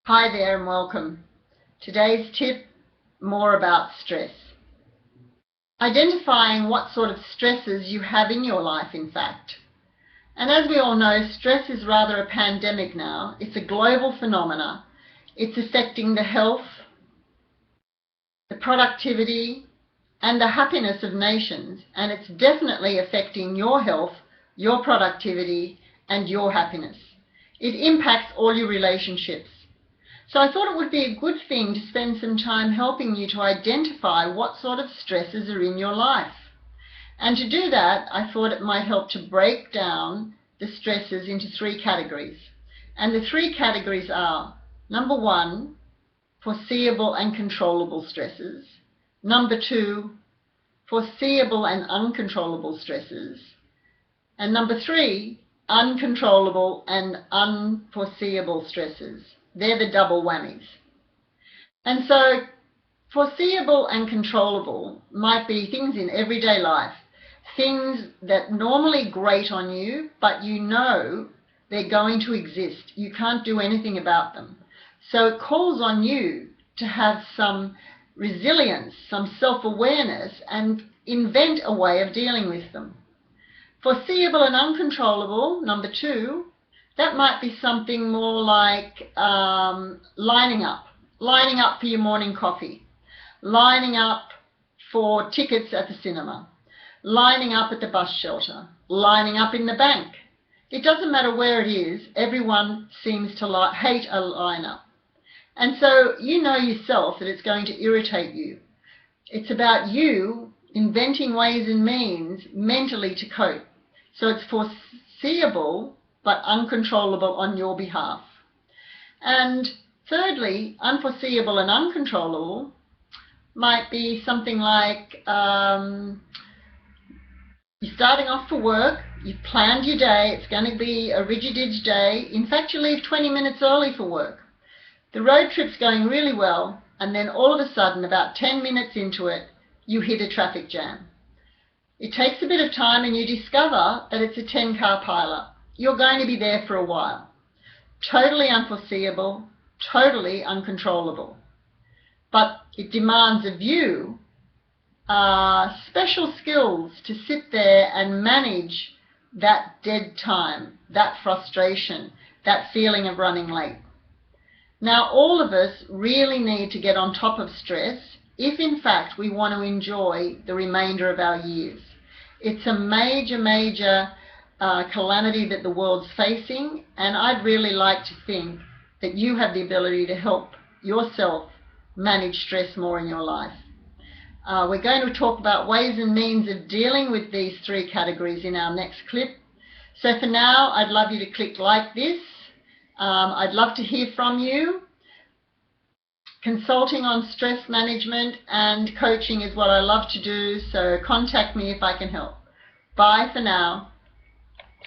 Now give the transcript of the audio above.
Hi there and welcome. Today's tip, more about stress. Identifying what sort of stresses you have in your life, in fact. And as we all know, stress is rather a pandemic now. It's a global phenomena. It's affecting the health, the productivity, and the happiness of nations. And it's definitely affecting your health, your productivity, and your happiness. It impacts all your relationships. So I thought it would be a good thing to spend some time helping you to identify what sort of stresses are in your life. And to do that, I thought it might help to break down the stresses into three categories. And the three categories are, number one, foreseeable and controllable stresses. Number two, foreseeable and uncontrollable stresses. And number three, uncontrollable and unforeseeable stresses. They're the double whammies. And so foreseeable and controllable might be things in everyday life, things that normally grate on you, but you know they're going to exist. You can't do anything about them. So it calls on you to have some resilience, some self-awareness, and invent a way of dealing with them. Foreseeable and uncontrollable, number two, that might be something more like lining up for your morning coffee, lining up for tickets at the cinema, lining up at the bus shelter, lining up in the bank. It doesn't matter where it is, everyone seems to hate a line-up. And so you know yourself that it's going to irritate you. It's about you inventing ways and means mentally to cope. So it's foreseeable but uncontrollable on your behalf. And thirdly, unforeseeable and uncontrollable might be something like you're starting off for work, you've planned your day, it's going to be a rigid day. In fact, you leave 20 minutes early for work. The road trip's going really well, and then all of a sudden, about 10 minutes into it, you hit a traffic jam. It takes a bit of time and you discover that it's a 10-car pileup. You're going to be there for a while. Totally unforeseeable, totally uncontrollable. But it demands of you special skills to sit there and manage that dead time, that frustration, that feeling of running late. Now, all of us really need to get on top of stress if, in fact, we want to enjoy the remainder of our years. It's a major calamity that the world's facing, and I'd really like to think that you have the ability to help yourself manage stress more in your life. We're going to talk about ways and means of dealing with these three categories in our next clip. So for now, I'd love you to click like this. I'd love to hear from you. Consulting on stress management and coaching is what I love to do, so contact me if I can help. Bye for now.